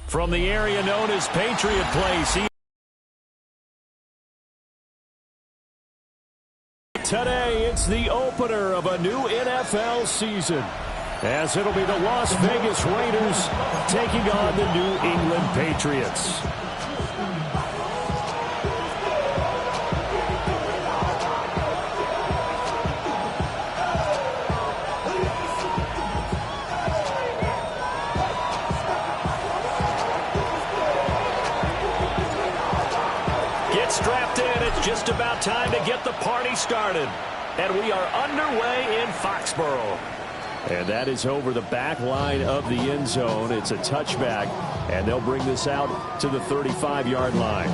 From the area known as Patriot Place, today it's the opener of a new NFL season, as it'll be the Las Vegas Raiders taking on the New England Patriots. Strapped in, it's just about time to get the party started. And we are underway in Foxborough. And that is over the back line of the end zone. It's a touchback, and they'll bring this out to the 35-yard line.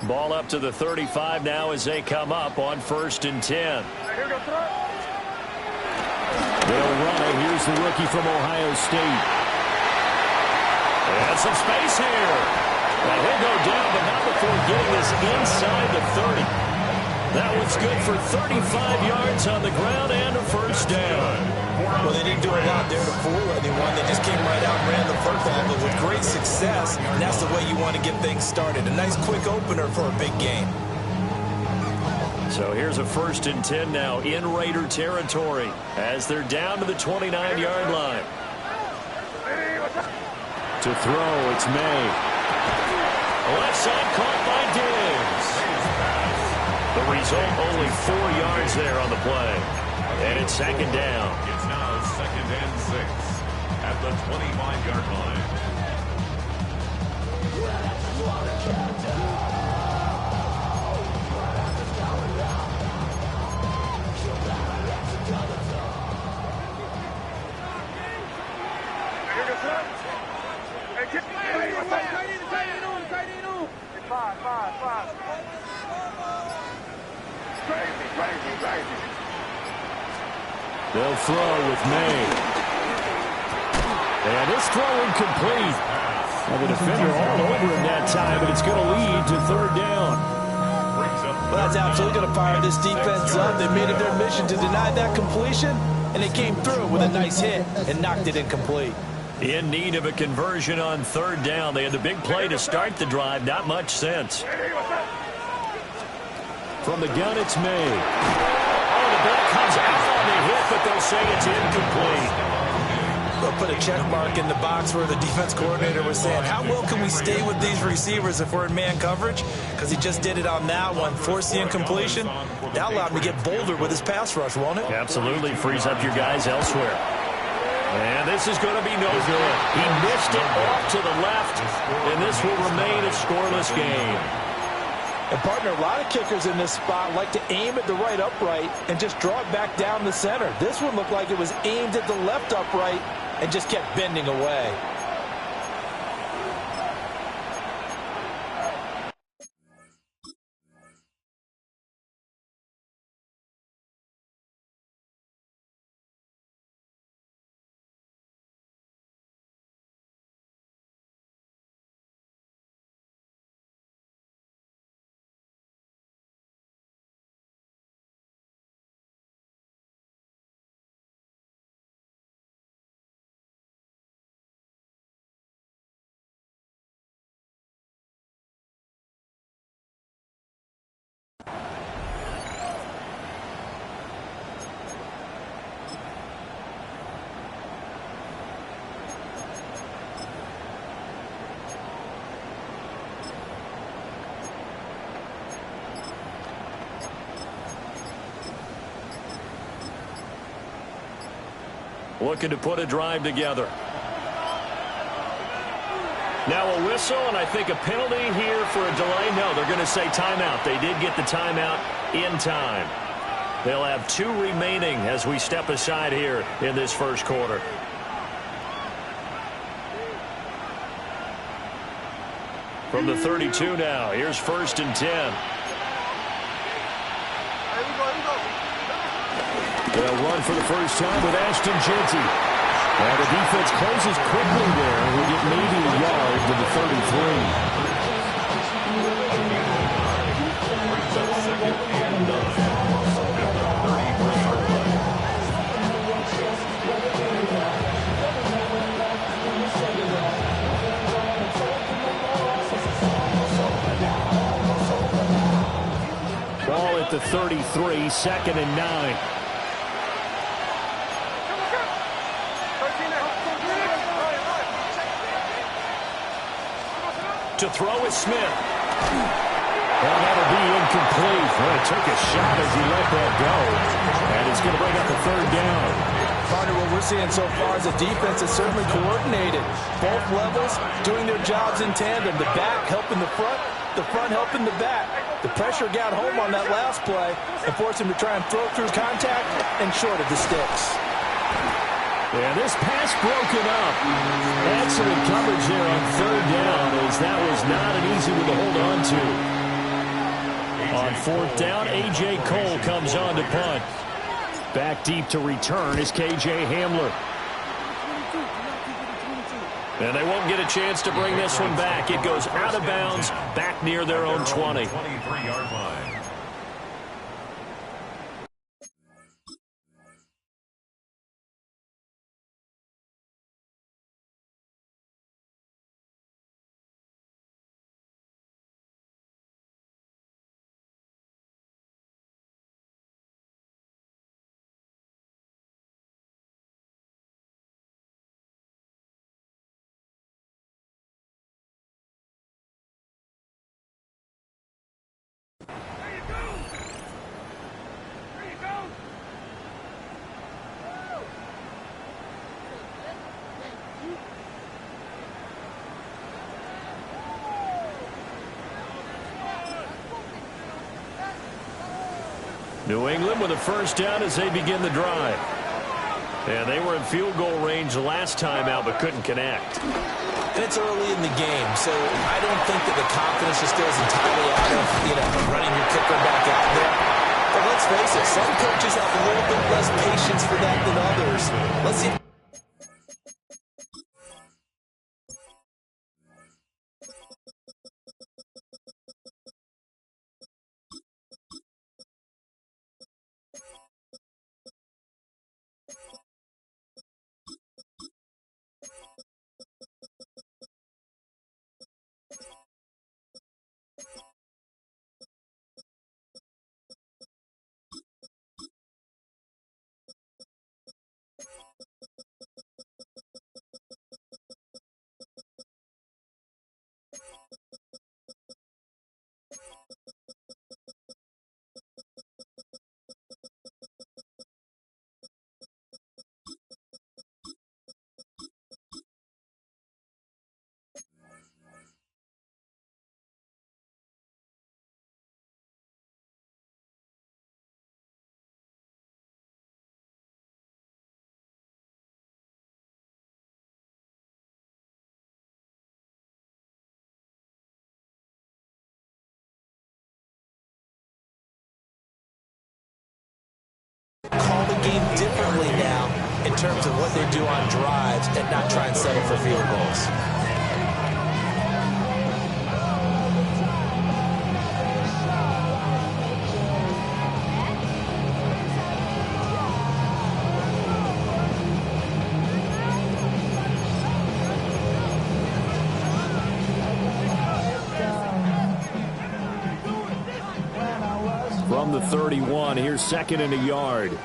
Ball up to the 35 now as they come up on 1st and 10. They'll run it. Here's the rookie from Ohio State. And some space here. Now he'll go down, but not before getting this inside the 30. That one's good for 35 yards on the ground and a first down. Well, they didn't do a lot there to fool anyone. They just came right out and ran the football, but with great success, and that's the way you want to get things started. A nice quick opener for a big game. So here's a 1st and 10 now in Raider territory as they're down to the 29-yard line. To throw, it's May. Left side caught by Diggs. The result, only 4 yards there on the play. And it's 2nd down. It's now 2nd and 6 at the 25-yard line. They'll throw with May. And it's throw incomplete. Well, the defender all over him that time, but it's going to lead to 3rd down. Well, that's absolutely going to fire this defense up. They made it their mission to deny that completion, and they came through with a nice hit and knocked it incomplete. In need of a conversion on 3rd down. They had the big play to start the drive. Not much sense. From the gun, it's May. Oh, the ball comes out on the hit, but they'll say it's incomplete. They'll put a check mark in the box where the defense coordinator was saying, how well can we stay with these receivers if we're in man coverage? Because he just did it on that one, forced the incompletion. That allowed him to get bolder with his pass rush, won't it? Absolutely. Frees up your guys elsewhere. And this is going to be no good. He missed it off to the left, and this will remain a scoreless game. And, partner, a lot of kickers in this spot like to aim at the right upright and just draw it back down the center. This one looked like it was aimed at the left upright and just kept bending away. Looking to put a drive together. Now a whistle, and I think a penalty here for a delay. No, they're going to say timeout. They did get the timeout in time. They'll have 2 remaining as we step aside here in this first quarter. From the 32 now, here's 1st and 10. They'll run for the first time with Ashton Jeanty. Well, the defense closes quickly there. We'll get maybe a yard to the 33. Ball at the 33, 2nd and 9. To throw is Smith. Well, that'll be incomplete. Well, it took a shot as he let that go. And it's going to bring up a 3rd down. Partner, what we're seeing so far is the defense is certainly coordinated. Both levels doing their jobs in tandem. The back helping the front helping the back. The pressure got home on that last play and forced him to try and throw through contact and short of the sticks. Yeah, this pass broken up. Excellent coverage there on 3rd down, as that was not an easy one to hold on to. On 4th down, A.J. Cole comes on to punt. Back deep to return is K.J. Hamler. And they won't get a chance to bring this one back. It goes out of bounds, back near their own 20. 23-yard line. New England with a first down as they begin the drive. And they were in field goal range last time out but couldn't connect. And it's early in the game, so I don't think that the confidence just goes entirely out of, running your kicker back out there. But let's face it, some coaches have a little bit less patience for that than others. Let's see. Call the game differently now in terms of what they do on drives and not try and settle for field goals. From the 31, here's 2nd and a yard.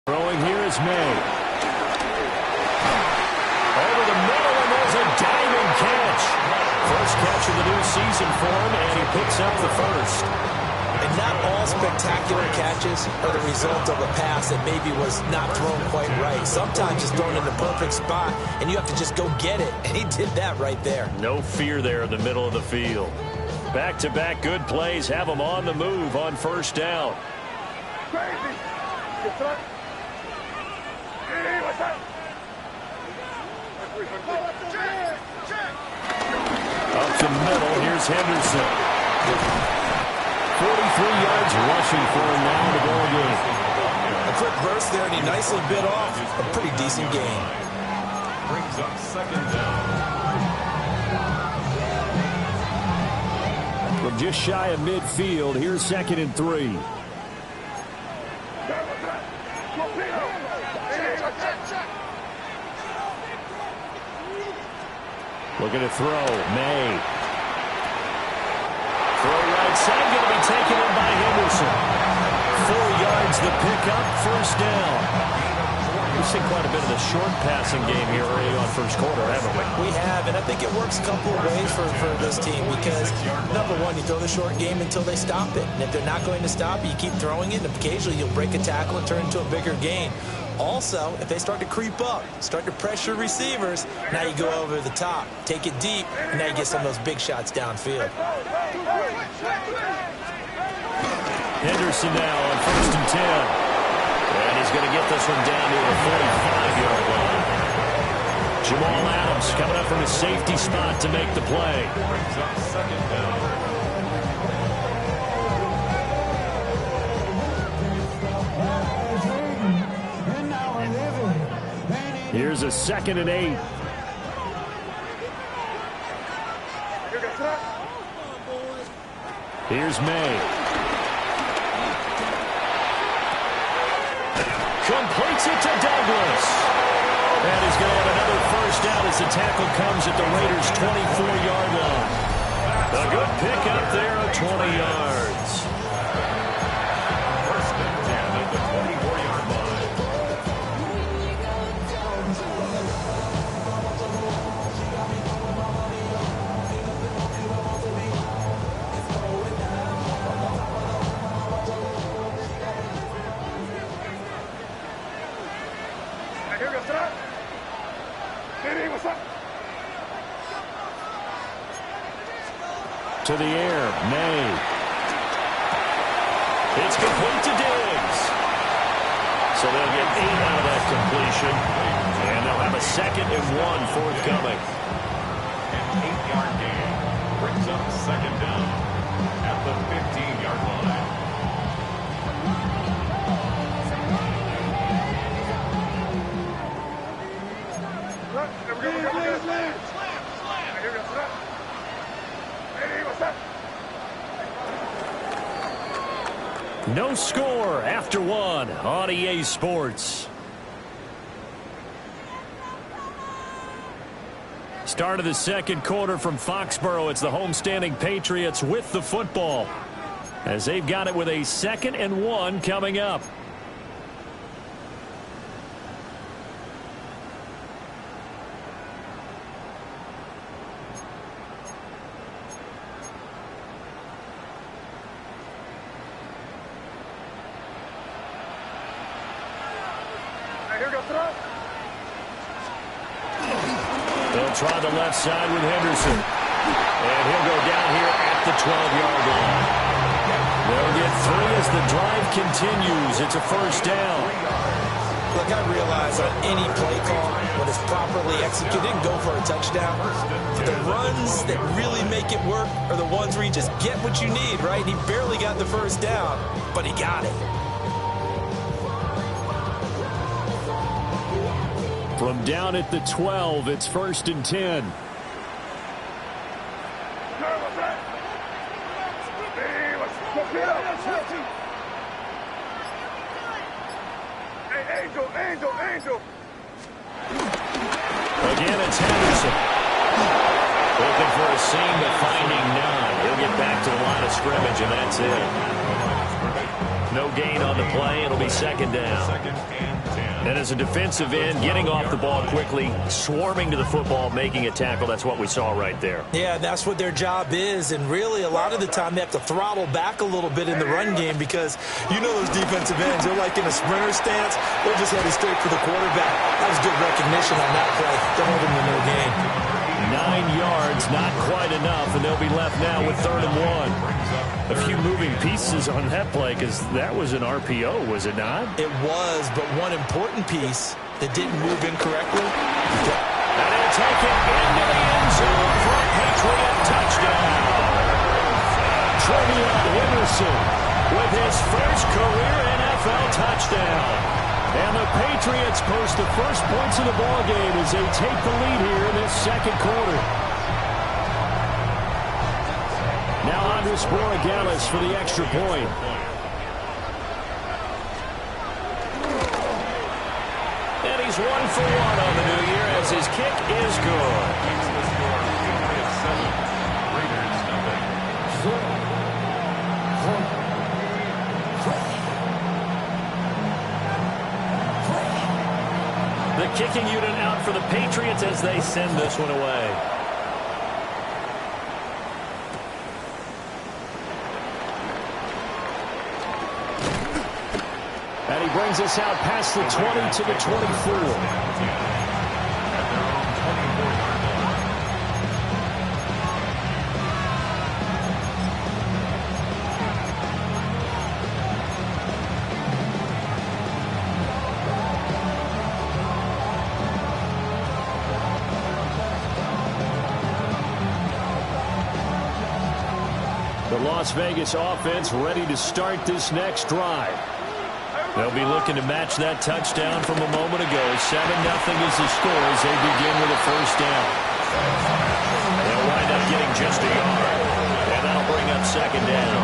Throwing here is May. Over the middle, and there's a diving catch. First catch of the new season for him, and he picks up the first. not all spectacular catches are the result of a pass that maybe was not thrown quite right. Sometimes it's thrown in the perfect spot, and you have to just go get it. And he did that right there. No fear there in the middle of the field. Back-to-back good plays have them on the move on first down. Up the middle, here's Henderson. 43 yards rushing for him now to go again. A quick burst there, and he nicely bit off a pretty decent gain. Brings up second down. From just shy of midfield, here's 2nd and 3. Looking to throw. May. Throw right side, going to be taken in by Henderson. 4 yards the pickup, first down. We've seen quite a bit of the short passing game here early on first quarter, haven't we? We have, and I think it works a couple of ways for this team because, number one, you throw the short game until they stop it. And if they're not going to stop it, you keep throwing it, and occasionally you'll break a tackle and turn it into a bigger gain. Also, if they start to creep up, start to pressure receivers, now you go over the top, take it deep, and now you get some of those big shots downfield. Henderson now on 1st and 10. And he's going to get this one down to the 45-yard line. Jamal Adams coming up from his safety spot to make the play. Brings up second down. Here's a 2nd and 8. Here's May. Completes it to Douglas. And he's going to have another first down as the tackle comes at the Raiders' 24-yard line. A good pickup there of 20 yards. First and 10 at the 24-yard line. To the air, May. It's complete to Diggs. So they'll get 8 out of that completion. And they'll have a 2nd and 1 forthcoming. An 8-yard gain. Brings up second down at the 15-yard line. No score after 1 on EA Sports. Start of the second quarter from Foxborough. It's the homestanding Patriots with the football as they've got it with a 2nd and 1 coming up. They'll try the left side with Henderson. And he'll go down here at the 12-yard line. They'll get 3 as the drive continues. It's a first down. Look, I realize on any play call, when it's properly executed, and go for a touchdown, the runs that really make it work are the ones where you just get what you need, right? He barely got the first down, but he got it. From down at the 12, it's 1st and 10. Angel. Again, it's Henderson. Looking for a seam, but finding none. He'll get back to the line of scrimmage, and that's it. No gain on the play. It'll be 2nd down. 2nd and 10. And as a defensive end, getting off the ball quickly, swarming to the football, making a tackle, that's what we saw right there. Yeah, that's what their job is, and really a lot of the time they have to throttle back a little bit in the run game because you know those defensive ends, they're like in a sprinter stance, they're just headed straight for the quarterback. That was good recognition on that play to hold them to no gain. 9 yards, not quite enough, and they'll be left now with 3rd and 1. A few moving pieces on that play because that was an RPO, was it not? It was, but one important piece that didn't move incorrectly. And he'll take it into the end zone for a Patriot touchdown. Trevion Henderson with his first career NFL touchdown. And the Patriots post the first points of the ball game as they take the lead here in this second quarter. Now Andres Borregales for the extra point. And he's 1 for 1 on the new year as his kick is good. The kicking unit out for the Patriots as they send this one away. And he brings us out past the 20 to the 24. The Las Vegas offense ready to start this next drive. They'll be looking to match that touchdown from a moment ago. 7-0 is the score as they begin with a first down. They'll wind up getting just a yard, and that'll bring up 2nd down.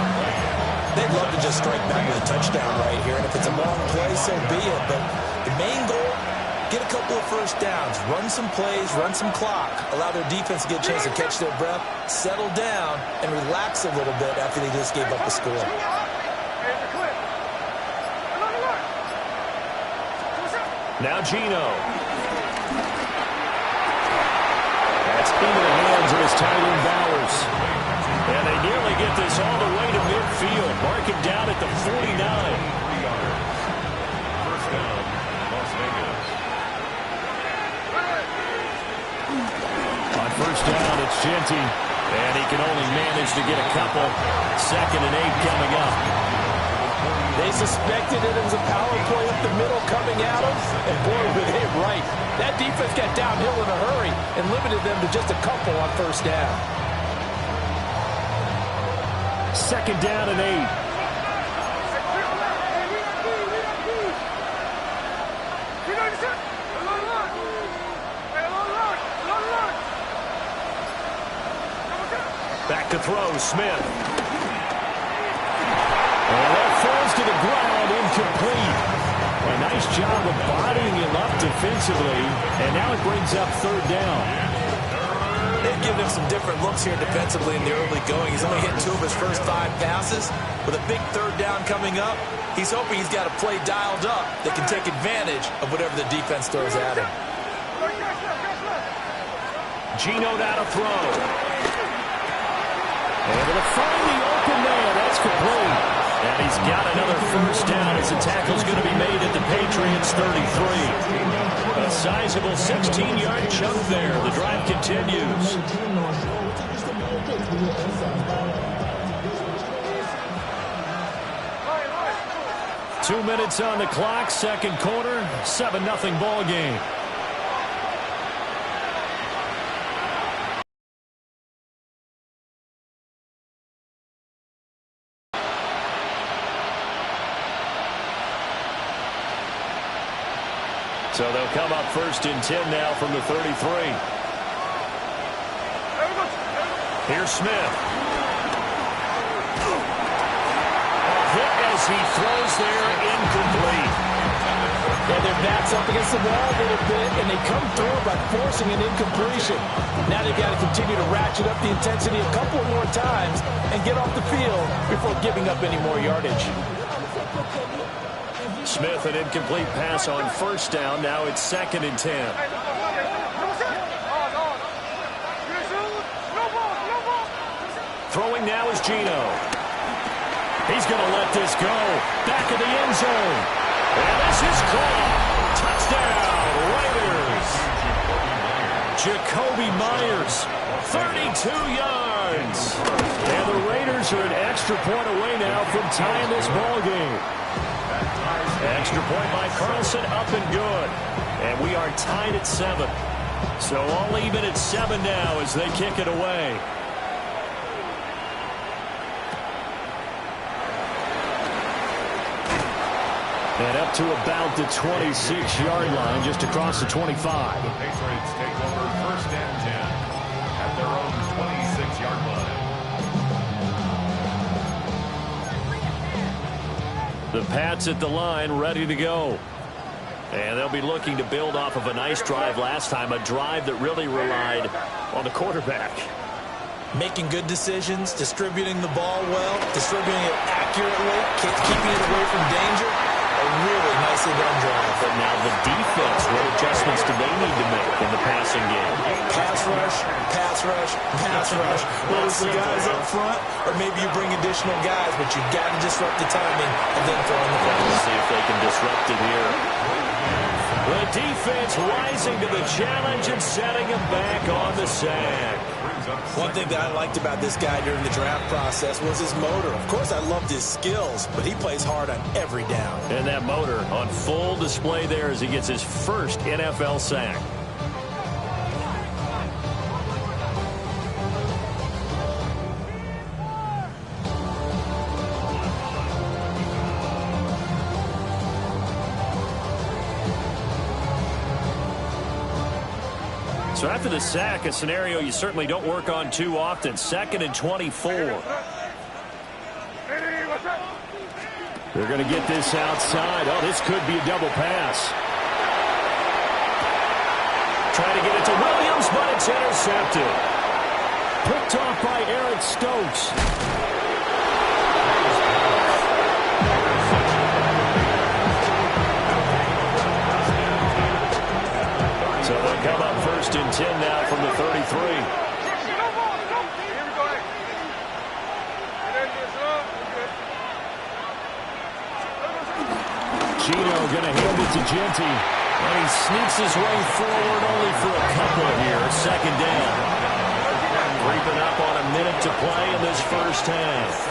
They'd love to just strike back with a touchdown right here, and if it's a long play, so be it. But the main goal, get a couple of first downs, run some plays, run some clock, allow their defense to get a chance to catch their breath, settle down, and relax a little bit after they just gave up the score. Now Geno. That's into the hands of his tight end Bowers. And they nearly get this all the way to midfield. Mark it down at the 49. First down, Las Vegas. On first down, it's Genty. And he can only manage to get a couple. 2nd and 8 coming up. They suspected it was a power play up the middle coming at them, and boy, were they right. That defense got downhill in a hurry and limited them to just a couple on first down. 2nd down and 8. Back to throw, Smith. And that falls to the ground, incomplete. A nice job of bodying him up defensively, and now it brings up 3rd down. They've given him some different looks here defensively in the early going. He's only hit 2 of his first 5 passes. With a big 3rd down coming up, he's hoping he's got a play dialed up that can take advantage of whatever the defense throws at him. Geno now to throw. Able to find the open man. That's complete. And he's got another first down as the tackle's going to be made at the Patriots 33. A sizable 16-yard chunk there. The drive continues. 2 minutes on the clock, second quarter, 7-0 ball game. So they'll come up 1st and 10 now from the 33. Here's Smith. Hit as he throws there, incomplete. And their backs up against the wall a little bit, and they come through by forcing an incompletion. Now they've got to continue to ratchet up the intensity a couple more times and get off the field before giving up any more yardage. Smith, an incomplete pass on first down. Now it's 2nd and 10. Throwing now is Geno. He's going to let this go. Back of the end zone. And this is caught. Touchdown, Raiders. Jakobi Meyers, 32 yards. And the Raiders are an extra point away now from tying this ball game. Extra point by Carlson, up and good. And we are tied at 7. So all even at 7 now as they kick it away. And up to about the 26-yard line, just across the 25. The Patriots take over 1st and 10 at their own 26-yard line. The Pats at the line, ready to go. And they'll be looking to build off of a nice drive last time, a drive that really relied on the quarterback. Making good decisions, distributing the ball well, distributing it accurately, keeping it away from danger. A really nicely done drive. But now the defense, what adjustments do they need to make in the passing game? Pass rush, pass rush, pass rush. Whether it's the guys up front or maybe you bring additional guys, but you've got to disrupt the timing and then throw in the ball. Let's see if they can disrupt it here. The defense rising to the challenge and setting him back on the sack. One thing that I liked about this guy during the draft process was his motor. Of course, I loved his skills, but he plays hard on every down. And that motor on full display there as he gets his first NFL sack. So after the sack, a scenario you certainly don't work on too often. 2nd and 24. They're going to get this outside. Oh, this could be a double pass. Trying to get it to Williams, but it's intercepted. Picked off by Eric Stokes. So they'll come up 1st and 10 now from the 33. Geno going to hand it to Genty. And he sneaks his way forward only for a couple here. 2nd down. Creeping up on a minute to play in this first half.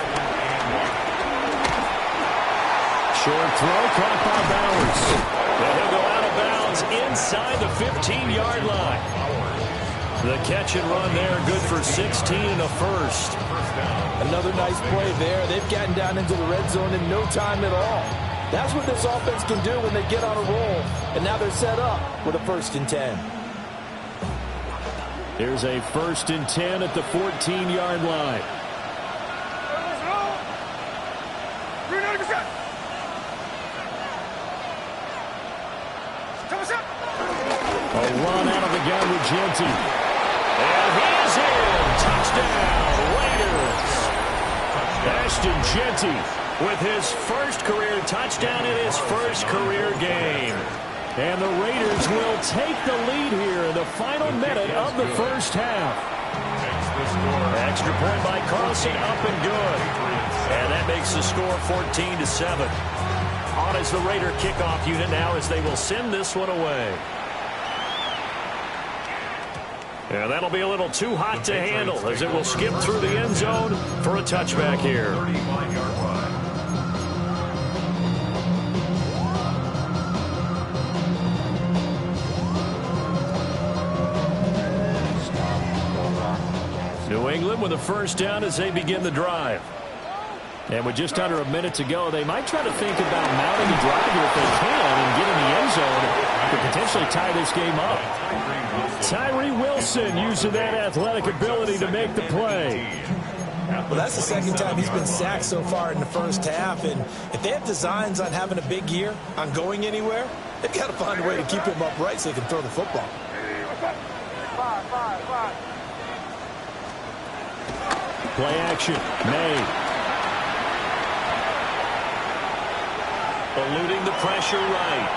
Short throw caught by Bowers. And he'll go out of bounds inside the 15-yard line. The catch and run there, good for 16 and a first. Another nice play there. They've gotten down into the red zone in no time at all. That's what this offense can do when they get on a roll. And now they're set up with a 1st and 10. There's a 1st and 10 at the 14-yard line. A run out of the gun with Genty. And he's in. Touchdown, Raiders. Ashton Genty with his first career touchdown in his first career game. And the Raiders will take the lead here in the final minute of the first half. Extra point by Carlson, up and good. And that makes the score 14-7. On as the Raider kickoff unit now as they will send this one away. And that'll be a little too hot to handle as it will skip through the end zone for a touchback here. New England with a 1st down as they begin the drive. And with just under a minute to go, they might try to think about mounting a drive here if they can and get in the end zone to potentially tie this game up. Tyree Wilson using that athletic ability to make the play. Well, that's the 2nd time he's been sacked so far in the first half. And if they have designs on having a big year, on going anywhere, they've got to find a way to keep him upright so they can throw the football. Play action. May. eluding the pressure right.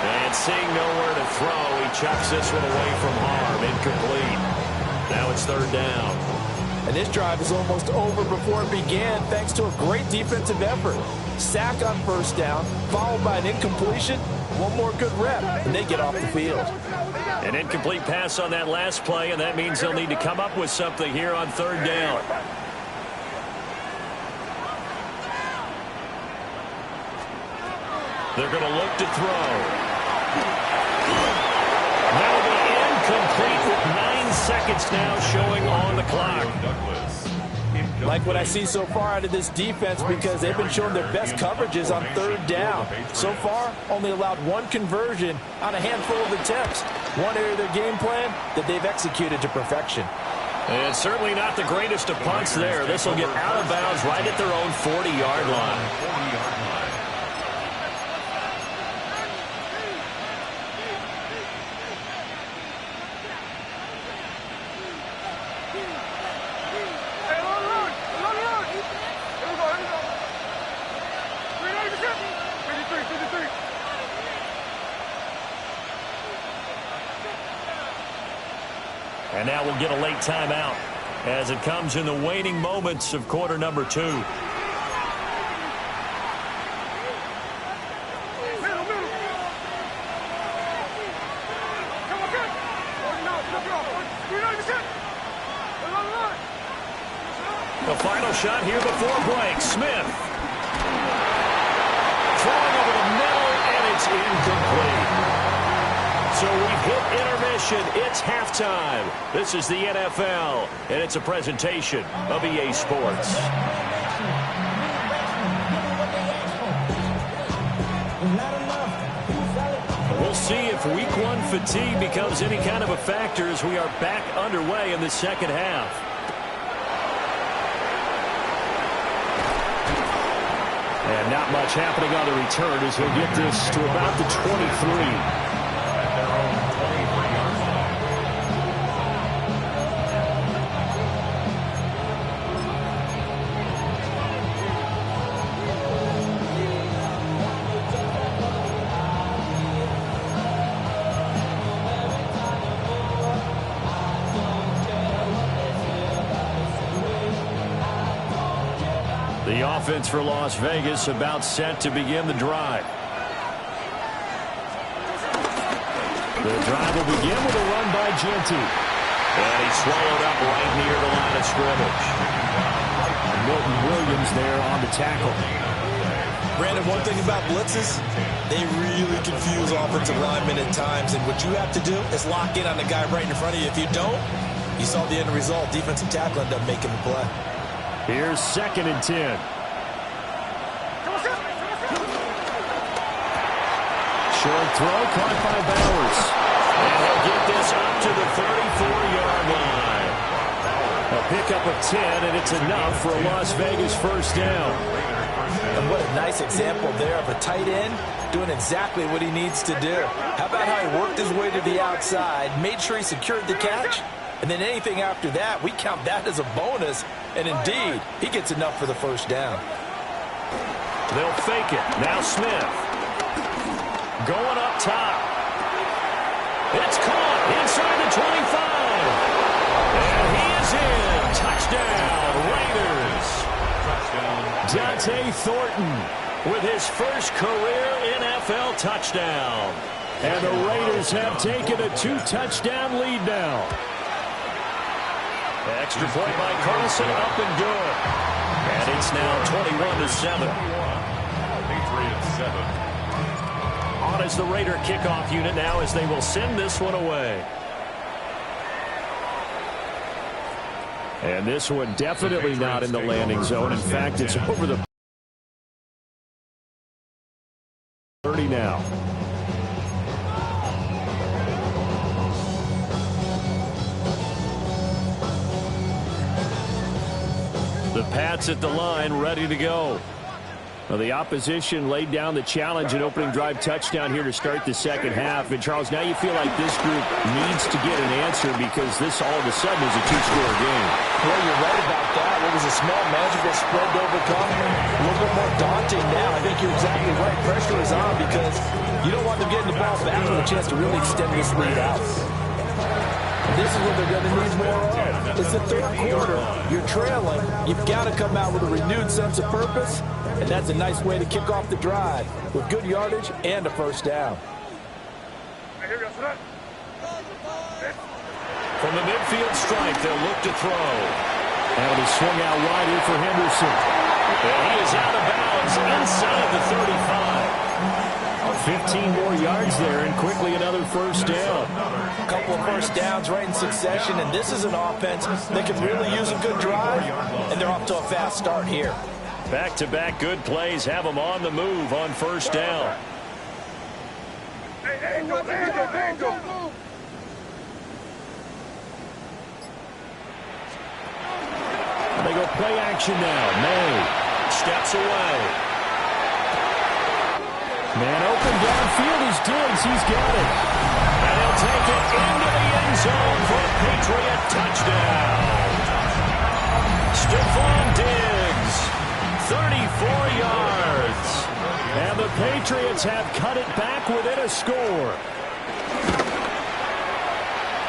And seeing nowhere to throw, he chucks this one away from harm. Incomplete. Now it's third down. And this drive is almost over before it began thanks to a great defensive effort. Sack on first down, followed by an incompletion. One more good rep, and they get off the field. An incomplete pass on that last play, and that means they'll need to come up with something here on third down. They're going to look to throw. That'll be incomplete with 9 seconds now showing on the clock. Like what I see so far out of this defense because they've been showing their best coverages on third down. So far, only allowed one conversion on a handful of attempts. One area of their game plan that they've executed to perfection. And certainly not the greatest of punts there. This will get out of bounds right at their own 40-yard line. And now we'll get a late timeout as it comes in the waning moments of quarter number 2. The final shot here before break. Smith. Throwing over the middle, and it's incomplete. So we've hit intermission. It's halftime. This is the NFL, and it's a presentation of EA Sports. We'll see if Week 1 fatigue becomes any kind of a factor as we are back underway in the second half. And not much happening on the return as he'll get this to about the 23. The offense for Las Vegas about set to begin the drive. The drive will begin with a run by Jeanty. And he's swallowed up right near the line of scrimmage. Milton Williams there on the tackle. Brandon, one thing about blitzes, they really confuse offensive linemen at times. And what you have to do is lock in on the guy right in front of you. If you don't, you saw the end result. Defensive tackle ended up making the play. Here's 2nd and 10. Short throw caught by Bowers. And he'll get this up to the 34-yard line. A pickup of 10, and it's enough for a Las Vegas first down. And what a nice example there of a tight end doing exactly what he needs to do. How about how he worked his way to the outside, made sure he secured the catch, and then anything after that, we count that as a bonus. And indeed, he gets enough for the first down. They'll fake it. Now Smith. Going up top. It's caught inside the 25. And he is in. Touchdown, Raiders. Dante Thornton with his first career NFL touchdown. And the Raiders have taken a 2-touchdown lead now. Extra point by Carlson, up and good. And it's now 21-7. Patriots 7. On is the Raider kickoff unit now as they will send this one away. And this one definitely not in the landing zone. In fact, it's over the 30 now. The Pats at the line, ready to go. Well, the opposition laid down the challenge and opening drive touchdown here to start the second half. And, Charles, now you feel like this group needs to get an answer because this all of a sudden is a two-score game. Well, you're right about that. What was a small, magical spread to overcome? A little bit more daunting now. I think you're exactly right. Pressure is on because you don't want them getting the ball back with a chance to really extend this lead out. This is what they're going to need more of. It's the third quarter. You're trailing. You've got to come out with a renewed sense of purpose, and that's a nice way to kick off the drive with good yardage and a first down. From the midfield stripe, they'll look to throw. That'll be swung out wide here for Henderson. And he is out of bounds inside the 35. 15 more yards there, and quickly another first down. A couple of first downs right in succession, and this is an offense that can really use a good drive, and they're off to a fast start here. Back-to-back good plays have them on the move on first down. They go play action now. May steps away. Man open downfield is Diggs. He's got it. And he'll take it into the end zone for a Patriot touchdown. Stephon Diggs, 34 yards. And the Patriots have cut it back within a score.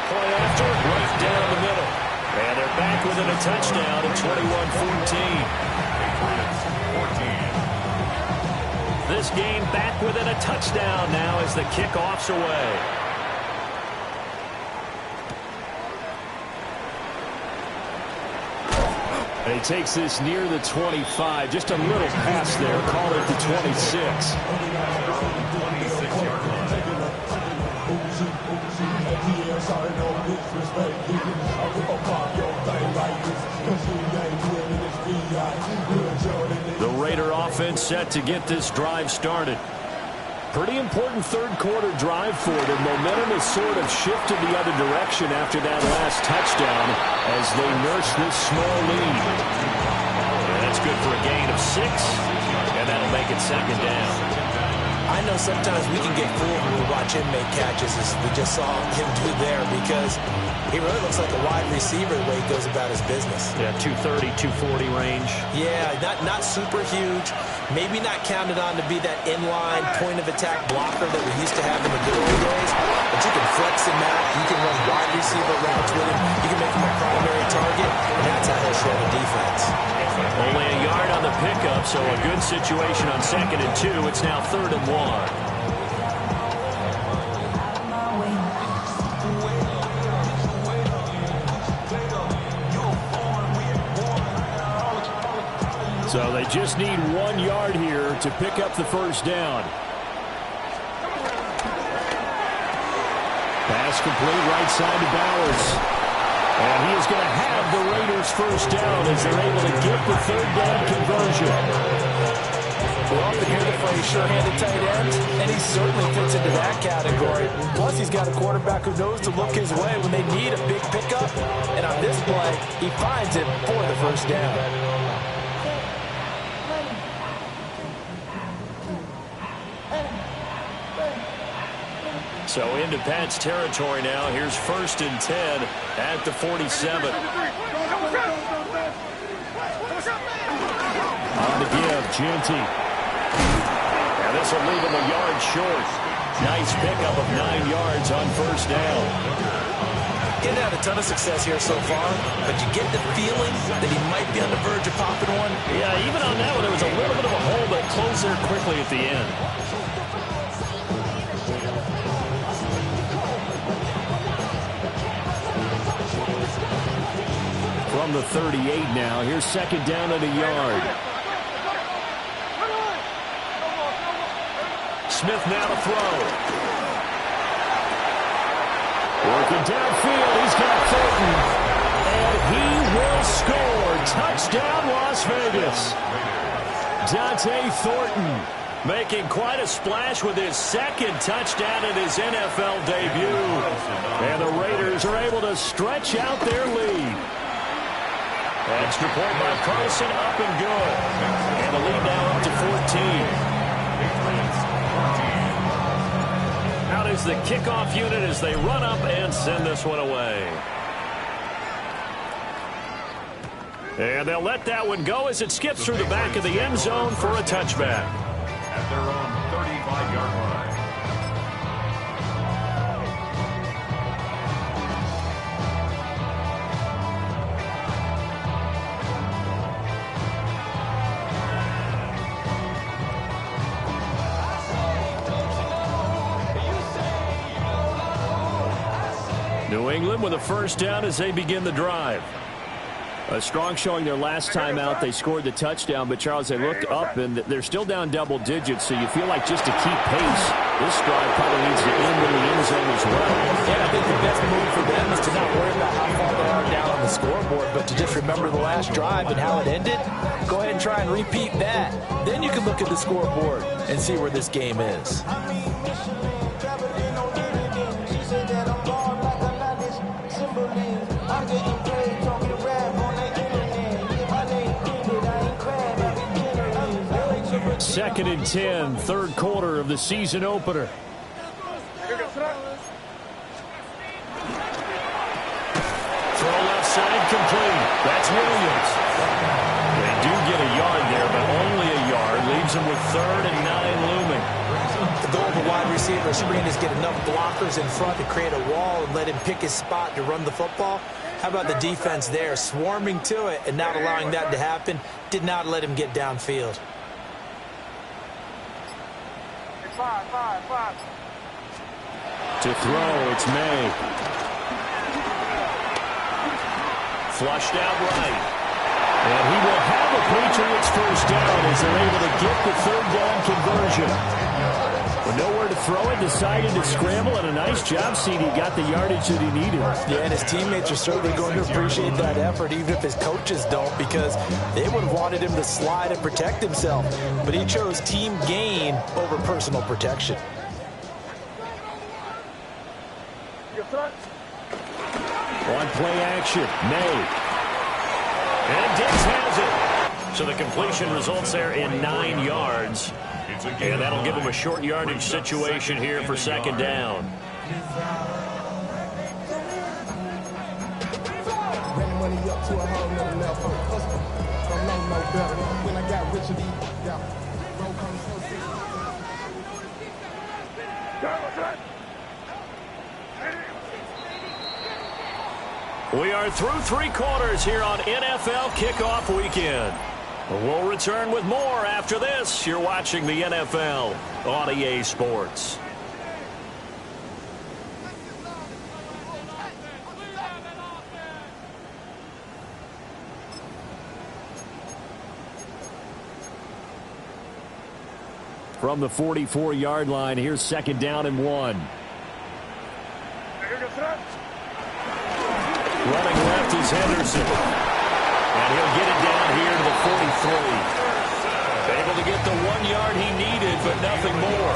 Play after, right down the middle. And they're back within a touchdown at 21-14. This game back within a touchdown now as the kickoff's away. And he takes this near the 25. Just a little pass there. Call it the 26. The Raider offense set to get this drive started. Pretty important third quarter drive for them. Momentum has sort of shifted the other direction after that last touchdown as they nurse this small lead. And that's good for a gain of 6, and that'll make it second down. I know sometimes we can get fooled when we watch him make catches, as we just saw him do there, because he really looks like a wide receiver the way he goes about his business. Yeah, 230, 240 range. Yeah, not super huge. Maybe not counted on to be that inline point-of-attack blocker that we used to have in the good old days. But you can flex him out. You can run wide receiver routes with him. You can make him a primary target, and that's how he'll shred a defense. Only a yard on the pickup, so a good situation on 2nd and 2. It's now 3rd and 1. So they just need 1 yard here to pick up the first down. Pass complete right side to Bowers. And he is going to have the Raiders first down as they're able to get the 3rd down conversion. We often hear the phrase sure-handed tight end, and he certainly fits into that category. Plus, he's got a quarterback who knows to look his way when they need a big pickup. And on this play, he finds it for the first down. So into Pat's territory now. Here's 1st and 10 at the 47. On the give, Jeanty. And this will leave him a yard short. Nice pickup of 9 yards on first down. Getting had a ton of success here so far, but you get the feeling that he might be on the verge of popping one. Yeah, even on that one, there was a little bit of a hole, but closed there quickly at the end. From the 38 now. Here's 2nd down and a yard. Smith now to throw. Working downfield. He's got Thornton. And he will score. Touchdown, Las Vegas. Dante Thornton making quite a splash with his 2nd touchdown in his NFL debut. And the Raiders are able to stretch out their lead. Extra point by Carlson, up and good. And the lead now up to 14. the kickoff unit as they run up and send this one away. And they'll let that one go as it skips through the back of the end zone for a touchback. At their own 35-yard line. New England with a first down as they begin the drive. A strong showing their last time out. They scored the touchdown, but, Charles, they looked up, and they're still down double digits, so you feel like just to keep pace, this drive probably needs to end in the end zone as well. Yeah, I think the best move for them is to not worry about how far they are down on the scoreboard, but to just remember the last drive and how it ended. Go ahead and try and repeat that. Then you can look at the scoreboard and see where this game is. Second and 10, third quarter of the season opener. Throw left side complete. That's Williams. They do get a yard there, but only a yard. Leaves them with 3rd and 9 looming. The goal of the wide receiver screen is get enough blockers in front to create a wall and let him pick his spot to run the football. How about the defense there, swarming to it and not allowing that to happen? Did not let him get downfield. To throw, it's May. Flushed out right. And he will have a Patriots first down as they're able to get the 3rd down conversion. With nowhere to throw it, decided to scramble, and a nice job, CD. Got the yardage that he needed. Yeah, and his teammates are certainly going to appreciate that effort, even if his coaches don't, because they would have wanted him to slide and protect himself. But he chose team gain over personal protection. On play action, May. And Diggs has it. So the completion results there in 9 yards. And that'll give him a short yardage situation here for 2nd down. We are through 3 quarters here on NFL Kickoff Weekend. We'll return with more after this. You're watching the NFL on EA Sports. From the 44-yard line, here's 2nd down and 1. Running left is Henderson. And he'll get it down here to the 43. Able to get the 1 yard he needed, but nothing more.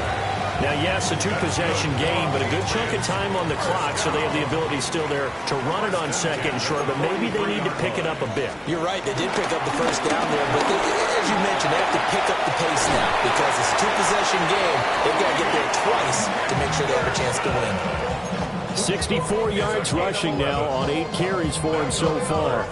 Now, yes, a 2-possession game, but a good chunk of time on the clock, so they have the ability still there to run it on 2nd and short, but maybe they need to pick it up a bit. You're right, they did pick up the first down there, but as you mentioned, they have to pick up the pace now because it's a 2-possession game. They've got to get there twice to make sure they have a chance to win. 64 yards rushing now on 8 carries for him so far.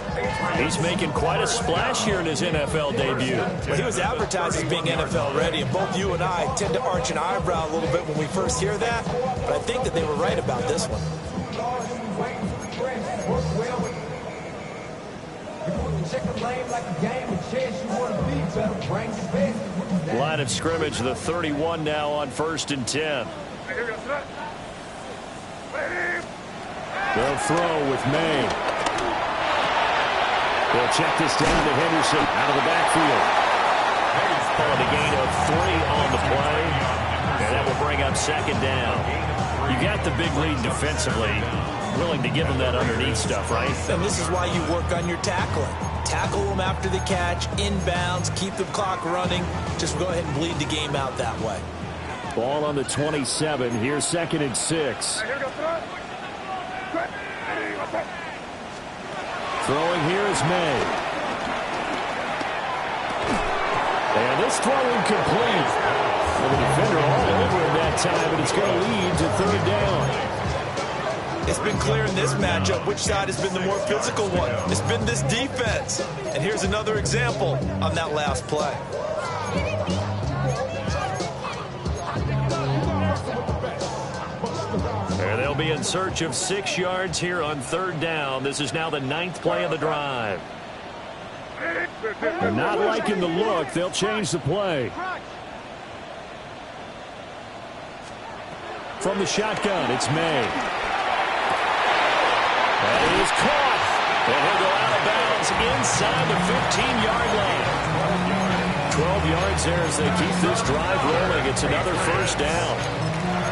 He's making quite a splash here in his NFL debut. Well, he was advertised as being NFL ready, and both you and I tend to arch an eyebrow a little bit when we first hear that, but I think that they were right about this one. Line of scrimmage, the 31 now on 1st and 10. They'll throw with May. They'll check this down to Henderson out of the backfield. Pulling a gain of 3 on the play. And that will bring up 2nd down. You got the big lead defensively. Willing to give them that underneath stuff, right? And this is why you work on your tackling. Tackle them after the catch, inbounds, keep the clock running. Just go ahead and bleed the game out that way. Ball on the 27. Here's 2nd and 6. Throwing here is May. And this throw incomplete. And the defender all over him that time, but it's going to lead to third down. It's been clear in this matchup which side has been the more physical one. It's been this defense. And here's another example on that last play. And they'll be in search of 6 yards here on third down. This is now the 9th play of the drive. They're not liking the look. They'll change the play. From the shotgun, it's May. And he is caught. And he'll go out of bounds inside the 15-yard line. 12 yards there as they keep this drive rolling. It's another first down.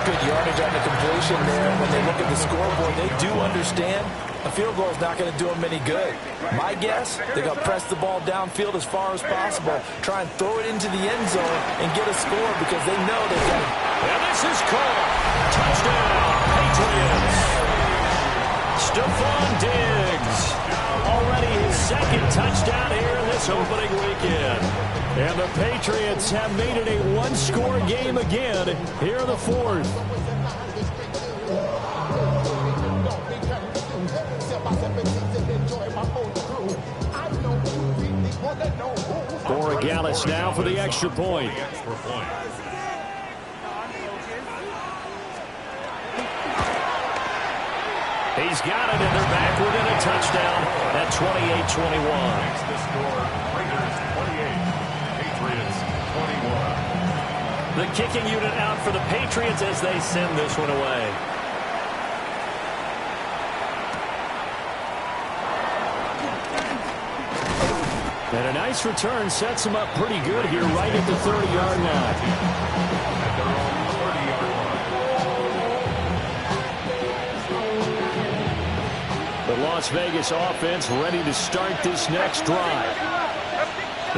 Good yardage on the completion there. When they look at the scoreboard, they do understand a field goal is not going to do them any good. My guess, they're going to press the ball downfield as far as possible, try and throw it into the end zone and get a score because they know they've got it. And this is caught. Touchdown, Patriots. Stephon Diggs. Already his second touchdown here this opening weekend. And the Patriots have made it a one-score game again here in the fourth. Borregales now for the extra point. He's got it, and they're back within a touchdown at 28-21. Makes the score Raiders 28, Patriots 21. The kicking unit out for the Patriots as they send this one away. And a nice return sets him up pretty good here right at the 30-yard line. At their own 30-yard line. The Las Vegas offense ready to start this next drive.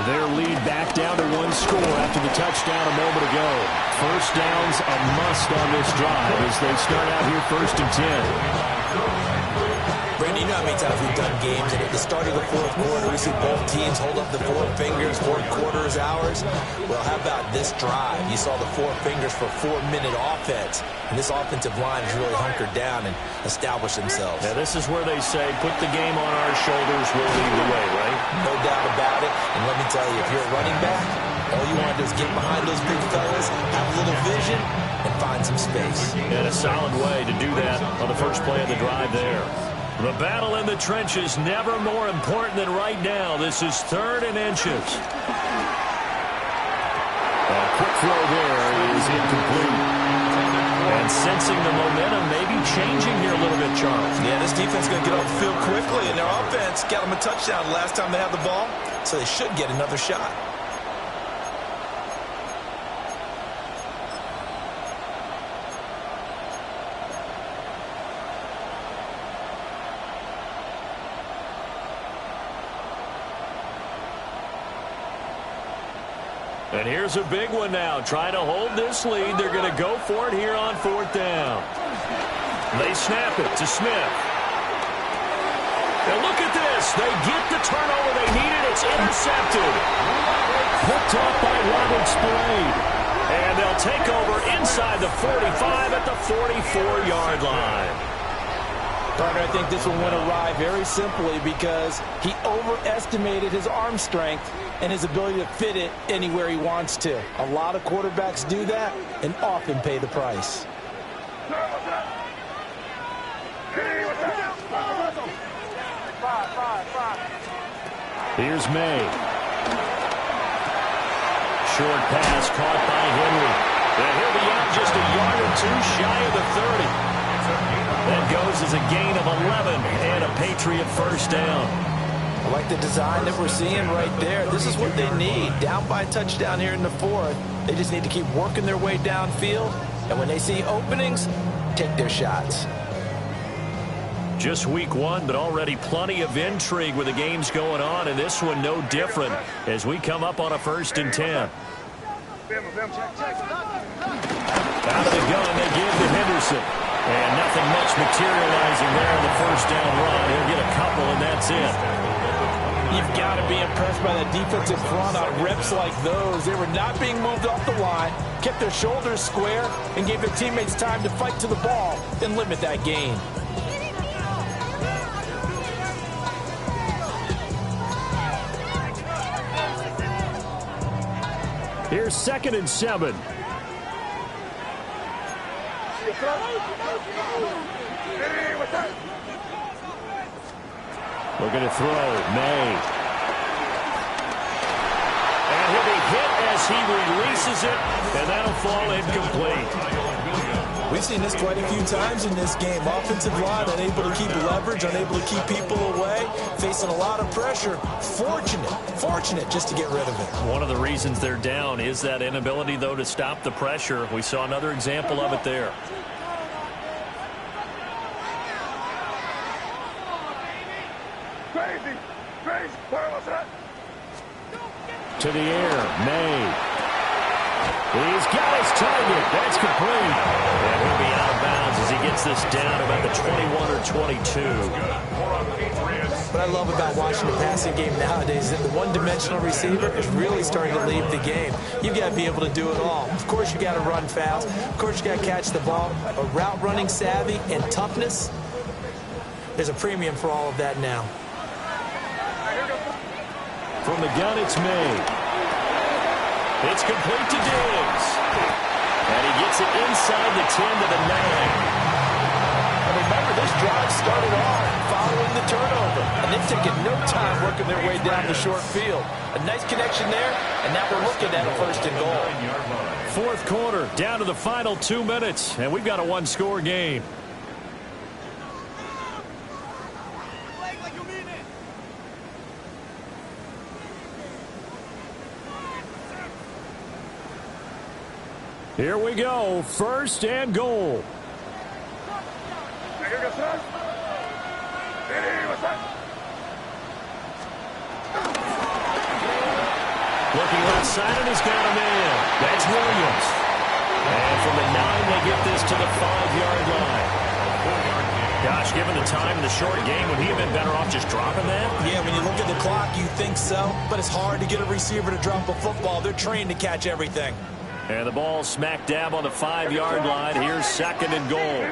Their lead back down to one score after the touchdown a moment ago. First down's a must on this drive as they start out here 1st and 10. Brandon, you know how many times we've done games, and at the start of the fourth quarter, we see both teams hold up the four fingers, fourth quarter is ours. Well, how about this drive? You saw the four fingers for 4-minute offense, and this offensive line has really hunkered down and established themselves. Now, this is where they say, put the game on our shoulders, we'll lead the way, right? No doubt about it, and let me tell you, if you're a running back, all you want to do is get behind those big fellas, have a little vision, and find some space. And a solid way to do that on the first play of the drive there. The battle in the trenches never more important than right now. This is 3rd and inches. A quick throw there is incomplete. And sensing the momentum maybe changing here a little bit, Charles. Yeah, this defense is going to get off the field quickly, and their offense got them a touchdown last time they had the ball, so they should get another shot. And here's a big one now. Trying to hold this lead. They're going to go for it here on 4th down. They snap it to Smith. And look at this. They get the turnover they needed. It's intercepted. Picked off by Robert Spillane. And they'll take over inside the 45 at the 44-yard line. Parker, I think this one went awry very simply because he overestimated his arm strength and his ability to fit it anywhere he wants to. A lot of quarterbacks do that and often pay the price. Here's May. Short pass caught by Henry. And he'll be out just a yard or two shy of the 30. That goes as a gain of 11 and a Patriot first down. I like the design that we're seeing right there. This is what they need. Down by a touchdown here in the 4th. They just need to keep working their way downfield. And when they see openings, take their shots. Just week 1, but already plenty of intrigue with the games going on. And this one no different as we come up on a 1st and 10. Out of the gun, they give to Henderson. And nothing much materializing there on the first down run. He'll get a couple, and that's it. You've got to be impressed by that defensive front on reps like those. They were not being moved off the line, kept their shoulders square, and gave their teammates time to fight to the ball and limit that gain. Here's 2nd and 7. Looking to throw. May. And he'll be hit as he releases it, and that'll fall incomplete. We've seen this quite a few times in this game. Offensive line unable to keep leverage, unable to keep people away, facing a lot of pressure. Fortunate just to get rid of it. One of the reasons they're down is that inability, though, to stop the pressure. We saw another example of it there. To the air, May. He's got his target. That's complete. And he'll be out of bounds as he gets this down about the 21 or 22. What I love about watching the passing game nowadays is that the one-dimensional receiver is really starting to leave the game. You've got to be able to do it all. Of course, you got to run fast. Of course, you got to catch the ball. But route running savvy and toughness, there's a premium for all of that now. From the gun, it's May. It's complete to Diggs. And he gets it inside the 10 to the 9. And remember, this drive started off following the turnover. And they've taken no time working their way down the short field. A nice connection there, and now we're looking at a 1st and goal. 4th quarter, down to the final 2 minutes. And we've got a one-score game. Here we go, 1st and goal. Looking left side, and he's got him in. That's Williams. And from the 9, they get this to the 5-yard line. Gosh, given the time in the short game, would he have been better off just dropping that? Yeah, when you look at the clock, you think so. But it's hard to get a receiver to drop a football. They're trained to catch everything. And the ball smack dab on the 5-yard line. Here's 2nd and goal.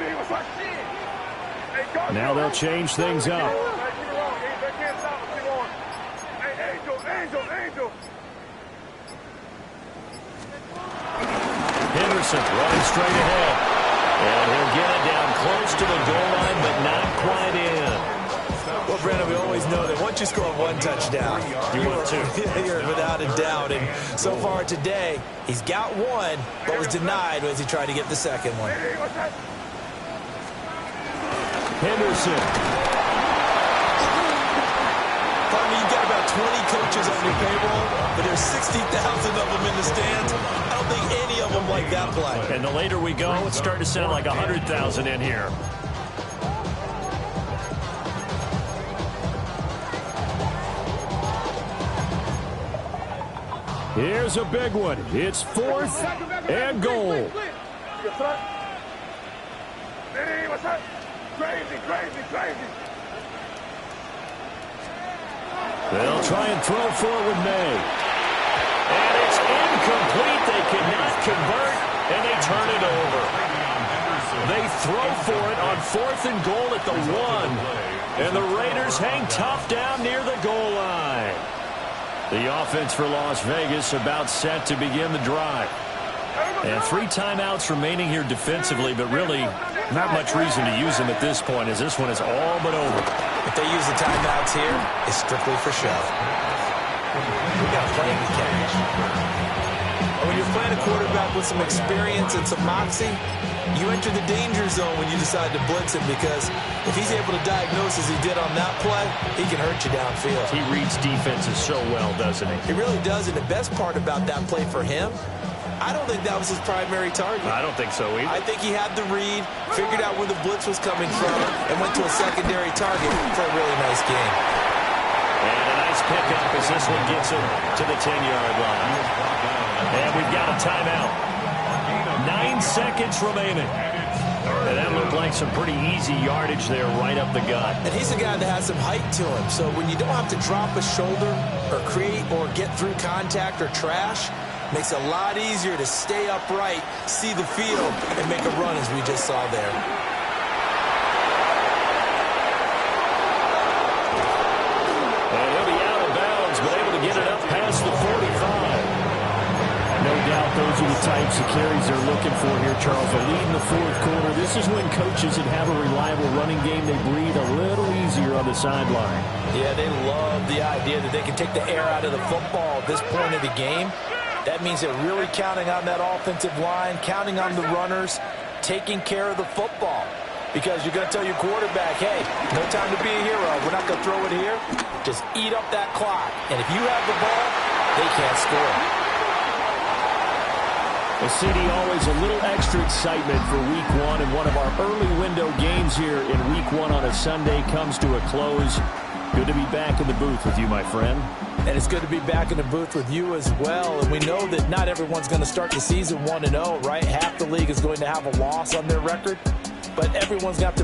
Now they'll change things up. Henderson running straight ahead. And he'll get it down close to the goal line, but not quite in. Well, Brandon, we always know that once you score one touchdown, you're without a doubt. And so far today, he's got one, but was denied as he tried to get the second one. Henderson. Pardon me, you've got about 20 coaches on your payroll, but there's 60,000 of them in the stands. I don't think any of them like that play. And the later we go, it's starting to sound like 100,000 in here. Here's a big one. It's 4th and goal. They'll try and throw for it with May. And it's incomplete. They cannot convert, and they turn it over. They throw for it on 4th and goal at the 1. And the Raiders hang tough down near the goal line. The offense for Las Vegas about set to begin the drive. And 3 timeouts remaining here defensively, but really not much reason to use them at this point, as this one is all but over. If they use the timeouts here, it's strictly for show. We got playing to catch. When you're playing a quarterback with some experience and some moxie, you enter the danger zone when you decide to blitz him, because if he's able to diagnose as he did on that play, he can hurt you downfield. He reads defenses so well, doesn't he? He really does, and the best part about that play for him, I don't think that was his primary target. I don't think so either. I think he had the read, figured out where the blitz was coming from, and went to a secondary target for a really nice game. And a nice pickup as this one gets him to the 10-yard line. And we've got a timeout. 9 seconds remaining. And that looked like some pretty easy yardage there right up the gut. And he's a guy that has some height to him. So when you don't have to drop a shoulder or create or get through contact or trash, makes it a lot easier to stay upright, see the field, and make a run as we just saw there. And he'll be out of bounds, but able to get it up past the 45. No doubt those are the types of carries they're looking for here, Charles. A lead in the fourth quarter. This is when coaches that have a reliable running game, they breathe a little easier on the sideline. Yeah, they love the idea that they can take the air out of the football at this point of the game. That means they're really counting on that offensive line, counting on the runners, taking care of the football. Because you're going to tell your quarterback, hey, no time to be a hero. We're not going to throw it here. Just eat up that clock. And if you have the ball, they can't score. Well, CD, always a little extra excitement for Week 1, and one of our early window games here in Week 1 on a Sunday comes to a close. Good to be back in the booth with you, my friend. And it's good to be back in the booth with you as well. And we know that not everyone's going to start the season 1-0, right? Half the league is going to have a loss on their record. But everyone's got to